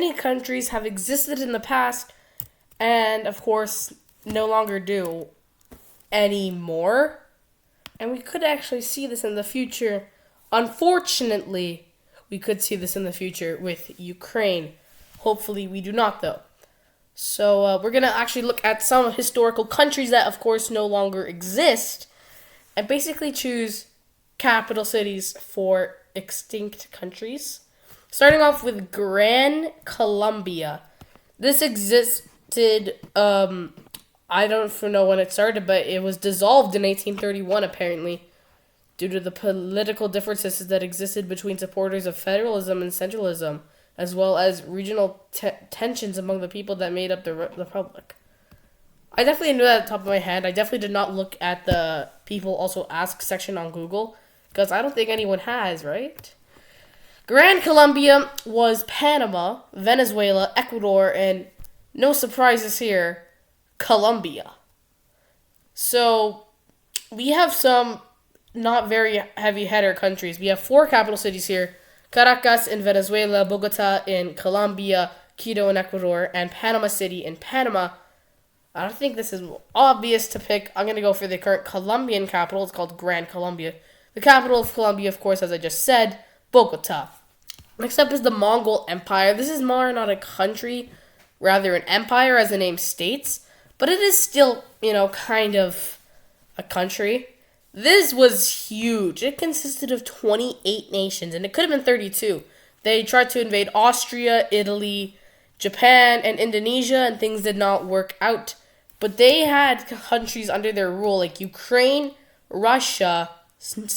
Many countries have existed in the past and, of course, no longer do anymore. And we could actually see this in the future. Unfortunately, we could see this in the future with Ukraine. Hopefully, we do not, though. So, we're going to actually look at some historical countries that, of course, no longer exist and basically choose capital cities for extinct countries. Starting off with Gran Colombia. This existed, I don't know when it started, but it was dissolved in 1831, apparently, due to the political differences that existed between supporters of federalism and centralism, as well as regional tensions among the people that made up the republic. I definitely knew that at the top of my head. I definitely did not look at the people also ask section on Google, because I don't think anyone has, right? Gran Colombia was Panama, Venezuela, Ecuador, and no surprises here, Colombia. So, we have some not very heavy hitter countries. We have 4 capital cities here: Caracas in Venezuela, Bogota in Colombia, Quito in Ecuador, and Panama City in Panama. I don't think this is obvious to pick. I'm going to go for the current Colombian capital. It's called Gran Colombia. The capital of Colombia, of course, as I just said, Bogota. Next up is the Mongol Empire. This is more not a country, rather an empire, as the name states, but it is still, kind of a country. This was huge. It consisted of 28 nations, and it could have been 32. They tried to invade Austria, Italy, Japan, and Indonesia, and things did not work out. But they had countries under their rule, like Ukraine, Russia,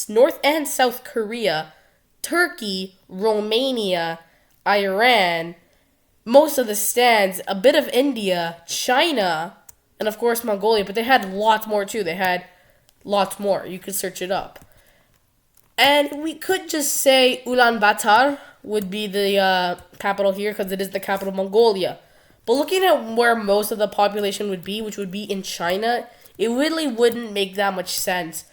North and South Korea, Turkey, Romania, Iran, most of the stands, a bit of India, China, and of course Mongolia. But they had lots more too. They had lots more. You could search it up. And we could just say Ulaanbaatar would be the capital here because it is the capital of Mongolia. But looking at where most of the population would be, which would be in China, it really wouldn't make that much sense.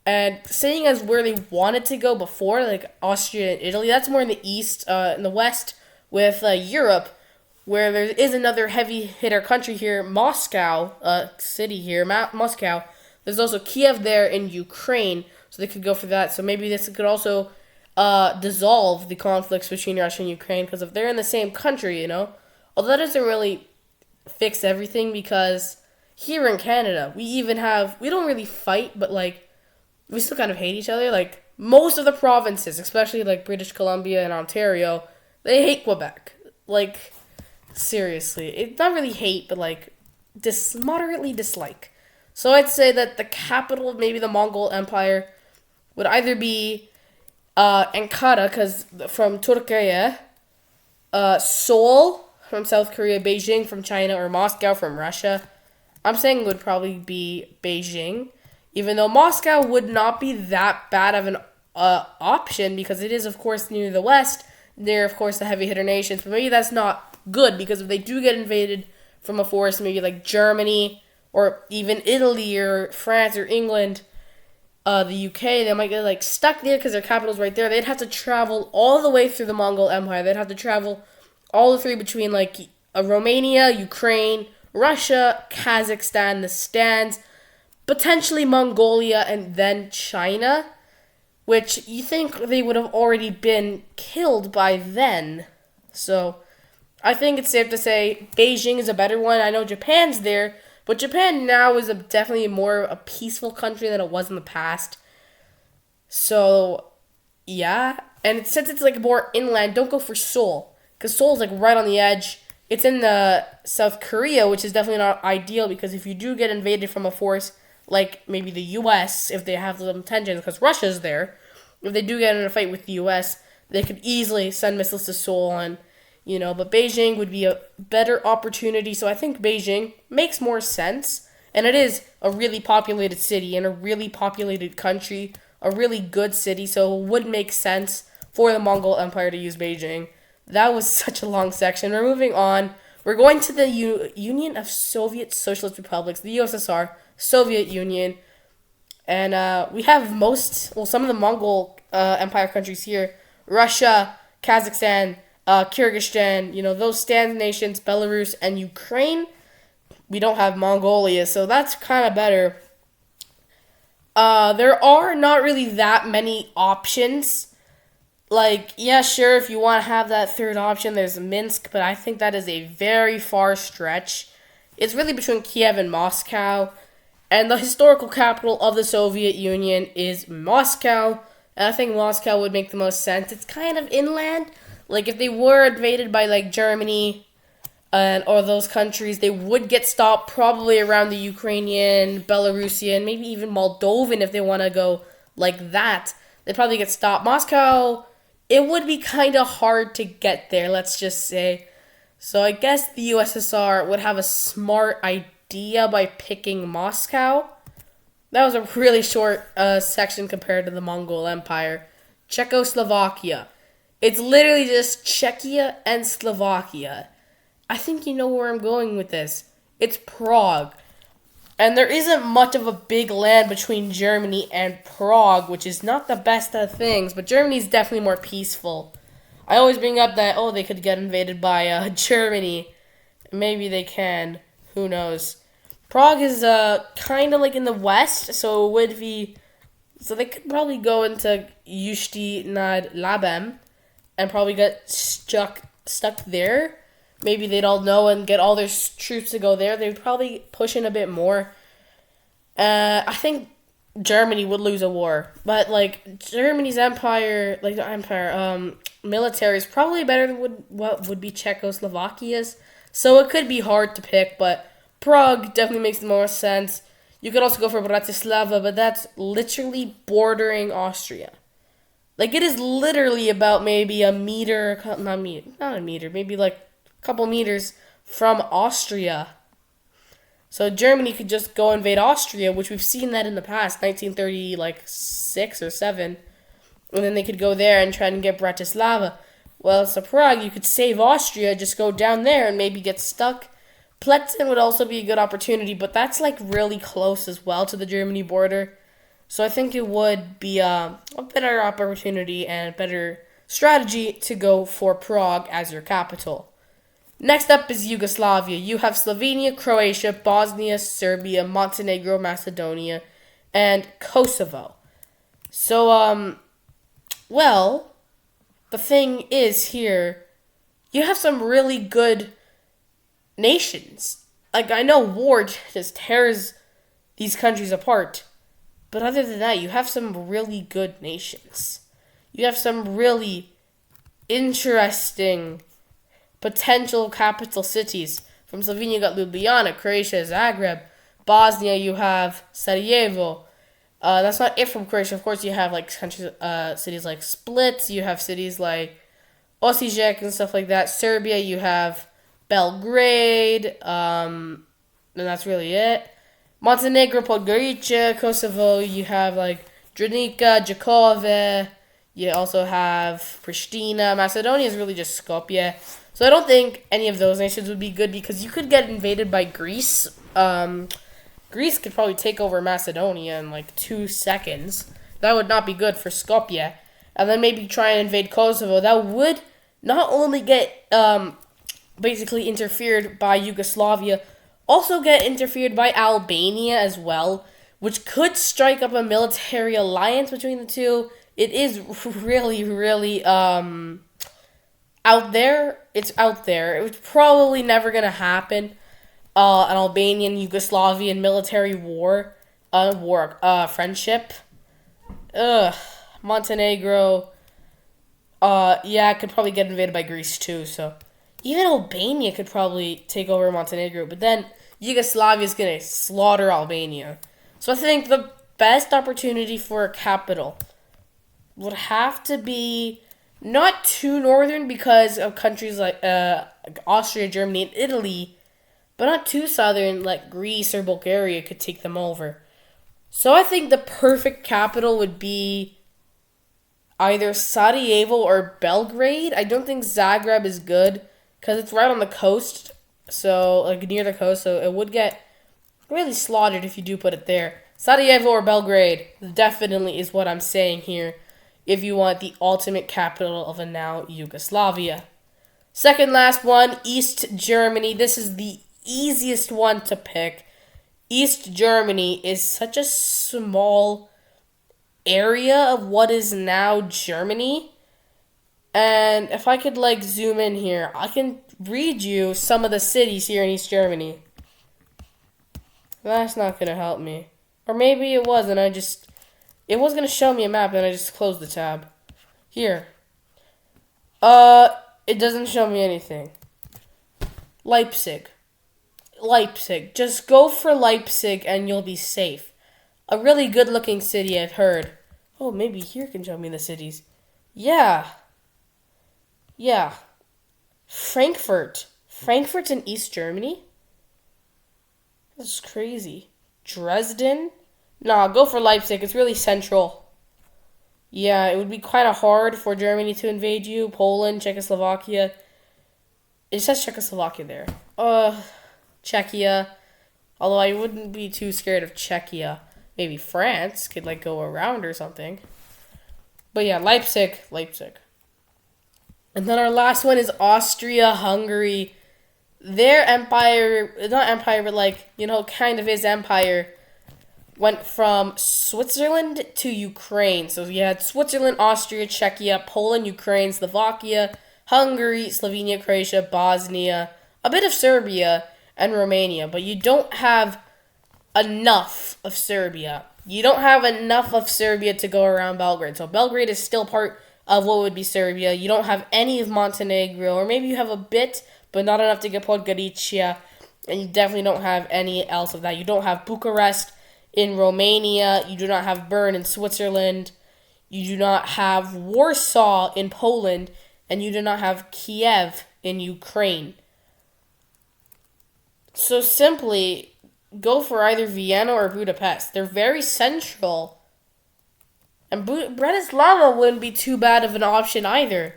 And seeing as where they wanted to go before, like Austria and Italy, that's more in the east, in the west, with Europe, where there is another heavy hitter country here, Moscow, city here, Moscow. There's also Kiev there in Ukraine, so they could go for that. So maybe this could also dissolve the conflicts between Russia and Ukraine, because if they're in the same country, Although that doesn't really fix everything, because here in Canada, we don't really fight, but we still kind of hate each other. Like, most of the provinces, especially like British Columbia and Ontario, they hate Quebec. Like, seriously. It's not really hate, but moderately dislike. So I'd say that the capital of maybe the Mongol Empire would either be Ankara, because from Turkey, Seoul from South Korea, Beijing from China, or Moscow from Russia. I'm saying it would probably be Beijing, even though Moscow would not be that bad of an option, because it is, of course, near the west, near, of course, the heavy hitter nations. But maybe that's not good, because if they do get invaded from a force, maybe like Germany, or even Italy, or France, or England, the UK, they might get stuck there because their capital's right there. They'd have to travel all the way through the Mongol Empire. They'd have to travel all the way between Romania, Ukraine, Russia, Kazakhstan, the stands, potentially Mongolia, and then China, which you think they would have already been killed by then. So I think it's safe to say Beijing is a better one. I know Japan's there, but Japan now is definitely more a peaceful country than it was in the past. So, yeah. And since it's more inland, don't go for Seoul, because Seoul's right on the edge. It's in the South Korea, which is definitely not ideal, because if you do get invaded from a force like maybe the U.S., if they have some tensions, because Russia's there, if they do get in a fight with the U.S., they could easily send missiles to Seoul, and but Beijing would be a better opportunity. So I think Beijing makes more sense, and it is a really populated city and a really populated country, a really good city, so it would make sense for the Mongol Empire to use Beijing. That was such a long section. We're moving on. We're going to the Union of Soviet Socialist Republics, the USSR, Soviet Union. And we have some of the Mongol Empire countries here: Russia, Kazakhstan, Kyrgyzstan, those stand nations, Belarus and Ukraine. We don't have Mongolia, so that's kind of better. There are not really that many options. Like, yeah, sure, if you want to have that third option, there's Minsk, but I think that is a very far stretch. It's really between Kiev and Moscow, and the historical capital of the Soviet Union is Moscow, and I think Moscow would make the most sense. It's kind of inland. Like, if they were invaded by, like, Germany or those countries, they would get stopped probably around the Ukrainian, Belarusian, maybe even Moldovan if they want to go like that. They'd probably get stopped. Moscow, it would be kind of hard to get there, let's just say. So I guess the USSR would have a smart idea by picking Moscow. That was a really short section compared to the Mongol Empire. Czechoslovakia. It's literally just Czechia and Slovakia. I think you know where I'm going with this. It's Prague. And there isn't much of a big land between Germany and Prague, which is not the best of things, but Germany's definitely more peaceful. I always bring up that, they could get invaded by Germany. Maybe they can. Who knows? Prague is kind of like in the west, so it would be... So they could probably go into Ústí nad Labem and probably get stuck there. Maybe they'd all know and get all their troops to go there. They'd probably push in a bit more. I think Germany would lose a war. But, like, Germany's empire, military is probably better than what would be Czechoslovakia's. So it could be hard to pick, but Prague definitely makes the most sense. You could also go for Bratislava, but that's literally bordering Austria. Like, it is literally about maybe maybe like couple meters from Austria. So Germany could just go invade Austria, which we've seen that in the past, 1936 or 7. And then they could go there and try and get Bratislava. Well, so Prague, you could save Austria, just go down there and maybe get stuck. Pletzen would also be a good opportunity, but that's like really close as well to the Germany border. So I think it would be a better opportunity and a better strategy to go for Prague as your capital. Next up is Yugoslavia. You have Slovenia, Croatia, Bosnia, Serbia, Montenegro, Macedonia, and Kosovo. So, the thing is here, you have some really good nations. Like, I know war just tears these countries apart, but other than that, you have some really good nations. You have some really interesting potential capital cities. From Slovenia, you got Ljubljana, Croatia, Zagreb. Bosnia, you have Sarajevo. That's not it from Croatia. Of course, you have like countries, cities like Split. You have cities like Osijek and stuff like that. Serbia, you have Belgrade. And that's really it. Montenegro, Podgorica, Kosovo. You have like Drenica, Jakove. You also have Pristina. Macedonia is really just Skopje. So I don't think any of those nations would be good because you could get invaded by Greece. Greece could probably take over Macedonia in like 2 seconds. That would not be good for Skopje. And then maybe try and invade Kosovo. That would not only get basically interfered by Yugoslavia, also get interfered by Albania as well, which could strike up a military alliance between the two. It is really, really out there. It's out there. It was probably never going to happen. An Albanian-Yugoslavian military friendship. Montenegro. It could probably get invaded by Greece too, so even Albania could probably take over Montenegro, but then Yugoslavia is going to slaughter Albania. So I think the best opportunity for a capital would have to be not too northern because of countries like Austria, Germany, and Italy, but not too southern like Greece or Bulgaria could take them over. So I think the perfect capital would be either Sarajevo or Belgrade. I don't think Zagreb is good because it's right on the coast, so like near the coast, so it would get really slaughtered if you do put it there. Sarajevo or Belgrade definitely is what I'm saying here if you want the ultimate capital of a now Yugoslavia. Second last one, East Germany. This is the easiest one to pick. East Germany is such a small area of what is now Germany. And if I could like zoom in here, I can read you some of the cities here in East Germany. That's not going to help me. Or maybe it was and it was going to show me a map and I just closed the tab. Here. It doesn't show me anything. Leipzig. Just go for Leipzig and you'll be safe. A really good looking city, I've heard. Oh, maybe here can show me the cities. Yeah. Frankfurt. Frankfurt's in East Germany? That's crazy. Dresden? Nah, go for Leipzig. It's really central. Yeah, it would be kind of hard for Germany to invade you. Poland, Czechoslovakia. It says Czechoslovakia there. Czechia. Although I wouldn't be too scared of Czechia. Maybe France could like go around or something. But yeah, Leipzig. And then our last one is Austria-Hungary. Their empire, not empire, but like, kind of is empire, went from Switzerland to Ukraine. So you had Switzerland, Austria, Czechia, Poland, Ukraine, Slovakia, Hungary, Slovenia, Croatia, Bosnia, a bit of Serbia, and Romania. But you don't have enough of Serbia. You don't have enough of Serbia to go around Belgrade. So Belgrade is still part of what would be Serbia. You don't have any of Montenegro, or maybe you have a bit, but not enough to get Podgorica. And you definitely don't have any else of that. You don't have Bucharest in Romania. You do not have Bern in Switzerland. You do not have Warsaw in Poland. And you do not have Kiev in Ukraine. So simply go for either Vienna or Budapest. They're very central. And Bratislava wouldn't be too bad of an option either.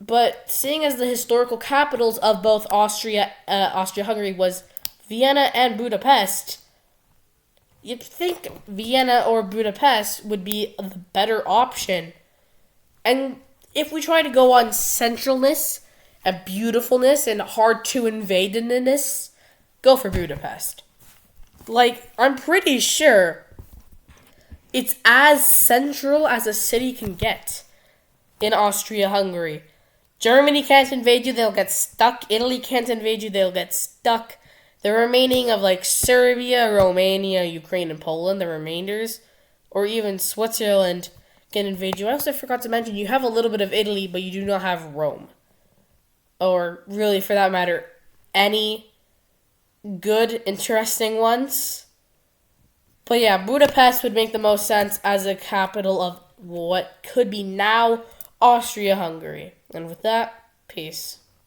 But seeing as the historical capitals of both Austria-Hungary was Vienna and Budapest, you'd think Vienna or Budapest would be the better option. And if we try to go on centralness and beautifulness and hard to invadedness, go for Budapest. Like, I'm pretty sure it's as central as a city can get in Austria-Hungary. Germany can't invade you, they'll get stuck. Italy can't invade you, they'll get stuck. The remaining of like Serbia, Romania, Ukraine, and Poland, the remainders, or even Switzerland can invade you. I also forgot to mention you have a little bit of Italy, but you do not have Rome. Or really, for that matter, any good, interesting ones. But yeah, Budapest would make the most sense as a capital of what could be now Austria-Hungary. And with that, peace.